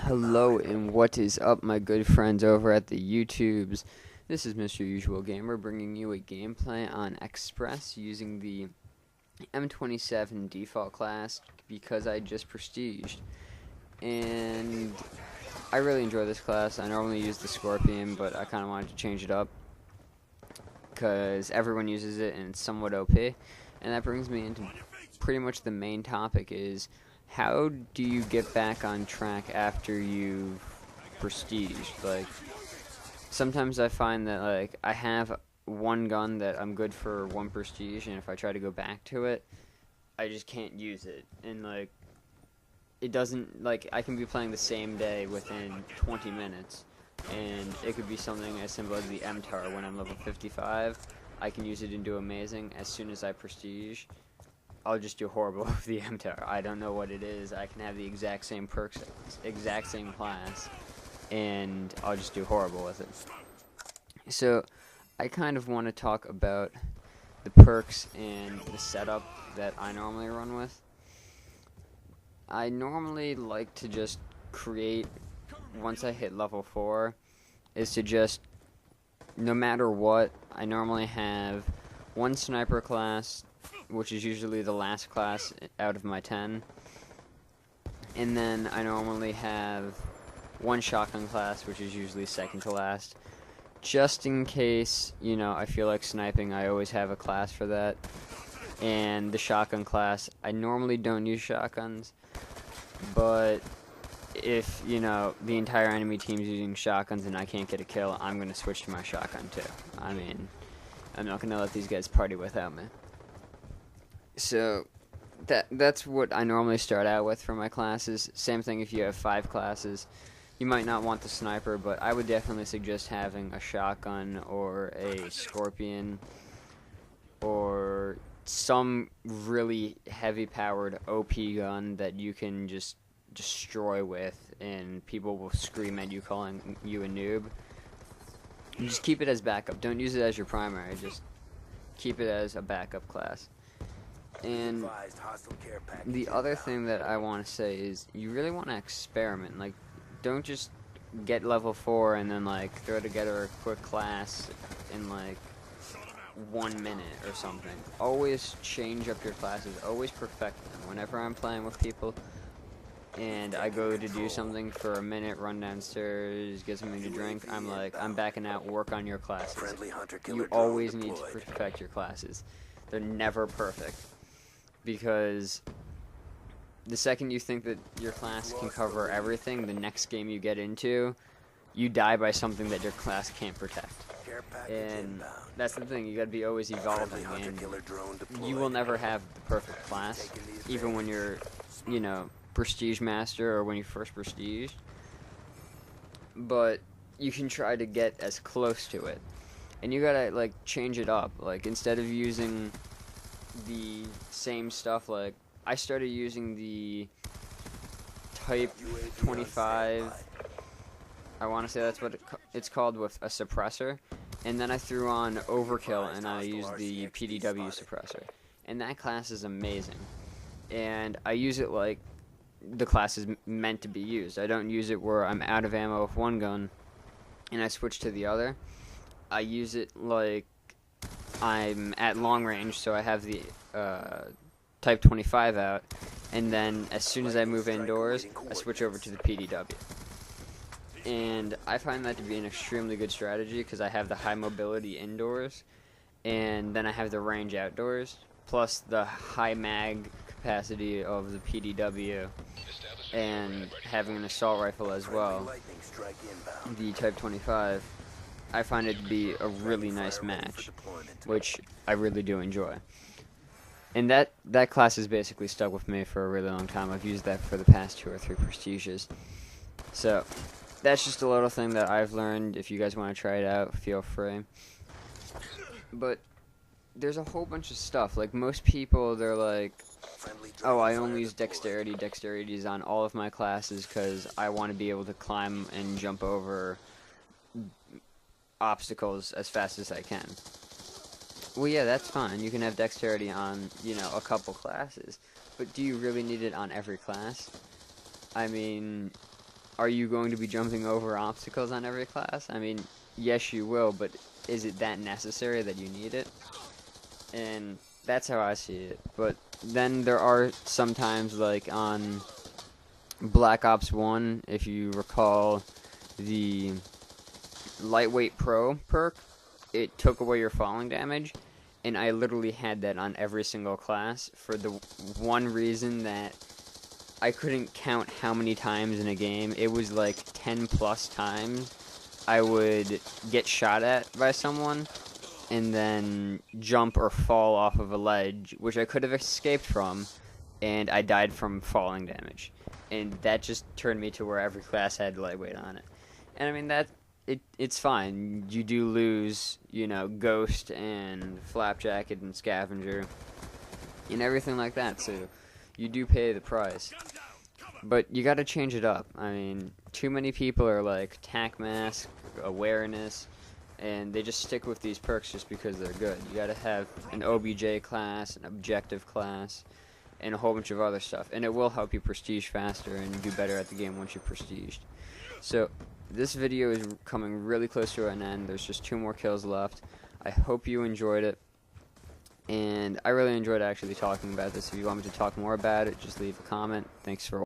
Hello and what is up, my good friends over at the YouTubes. This is Mr. Usual Gamer bringing you a gameplay on Express using the M27 default class because I just prestiged. And I really enjoy this class. I normally use the Scorpion, but I kind of wanted to change it up because everyone uses it and it's somewhat OP. And that brings me into pretty much the main topic is how do you get back on track after you've prestiged? Like, sometimes I find that, like, I have one gun that I'm good for one prestige, and if I try to go back to it, I just can't use it. And, like, it doesn't, like, I can be playing the same day within 20 minutes, and it could be something as simple as the M-Tar when I'm level 55. I can use it and do amazing. As soon as I prestige, I'll just do horrible with the M-Tar. I don't know what it is. I can have the exact same perks, exact same class, and I'll just do horrible with it. So, I kind of want to talk about the perks and the setup that I normally run with. I normally like to just create, once I hit level 4, is to just, no matter what, I normally have one sniper class, which is usually the last class out of my 10. And then I normally have one shotgun class, which is usually second to last. Just in case, you know, I feel like sniping, I always have a class for that. And the shotgun class, I normally don't use shotguns, but if, you know, the entire enemy team's using shotguns and I can't get a kill, I'm going to switch to my shotgun too. I mean, I'm not going to let these guys party without me. So, that's what I normally start out with for my classes. Same thing if you have 5 classes. You might not want the sniper, but I would definitely suggest having a shotgun or a scorpion or some really heavy-powered OP gun that you can just destroy with, and people will scream at you calling you a noob. And just keep it as backup. Don't use it as your primary. Just keep it as a backup class. And the other thing that I want to say is you really want to experiment. Like, don't just get level 4 and then, like, throw together a quick class in, like, 1 minute or something. Always change up your classes. Always perfect them. Whenever I'm playing with people and I go to do something for a minute, run downstairs, get something to drink, I'm like, I'm backing out, work on your classes. You always need to perfect your classes. They're never perfect. Because the second you think that your class can cover everything, the next game you get into, you die by something that your class can't protect. And that's the thing, you gotta be always evolving, and you will never have the perfect class, even when you're, you know, Prestige Master or when you first prestige. But you can try to get as close to it. And you gotta, like, change it up. Like, instead of using the same stuff, like, I started using the Type 25, I want to say that's what it's called, with a suppressor, and then I threw on Overkill and I used the PDW suppressor, and that class is amazing, and I use it like the class is meant to be used. I don't use it where I'm out of ammo with one gun and I switch to the other. I use it like I'm at long range, so I have the Type 25 out, and then as soon as I move indoors, I switch over to the PDW. And I find that to be an extremely good strategy because I have the high mobility indoors, and then I have the range outdoors, plus the high mag capacity of the PDW, and having an assault rifle as well, the Type 25. I find it to be a really nice match, which I really do enjoy. And that class has basically stuck with me for a really long time. I've used that for the past 2 or 3 prestiges. So, that's just a little thing that I've learned. If you guys want to try it out, feel free. But there's a whole bunch of stuff. Like, most people, they're like, oh, I only use dexterity. Dexterity is on all of my classes because I want to be able to climb and jump over obstacles as fast as I can. Well, yeah, that's fine. You can have dexterity on, you know, a couple classes. But do you really need it on every class? I mean, are you going to be jumping over obstacles on every class? I mean, yes you will, but is it that necessary that you need it? And that's how I see it. But then there are sometimes, like on Black Ops 1, if you recall the Lightweight Pro perk, it took away your falling damage, and I literally had that on every single class for the one reason that I couldn't count how many times in a game. It was like 10 plus times I would get shot at by someone and then jump or fall off of a ledge, which I could have escaped from, and I died from falling damage. And that just turned me to where every class had lightweight on it. And I mean, it's fine. You do lose, Ghost and Flapjacket and Scavenger and everything like that, so you do pay the price. But you gotta change it up. I mean, too many people are like Tac Mask, Awareness, and they just stick with these perks just because they're good. You gotta have an OBJ class, an Objective class, and a whole bunch of other stuff. And it will help you prestige faster and do better at the game once you've prestiged. So, this video is coming really close to an end. There's just 2 more kills left. I hope you enjoyed it. And I really enjoyed actually talking about this. If you want me to talk more about it, just leave a comment. Thanks for watching.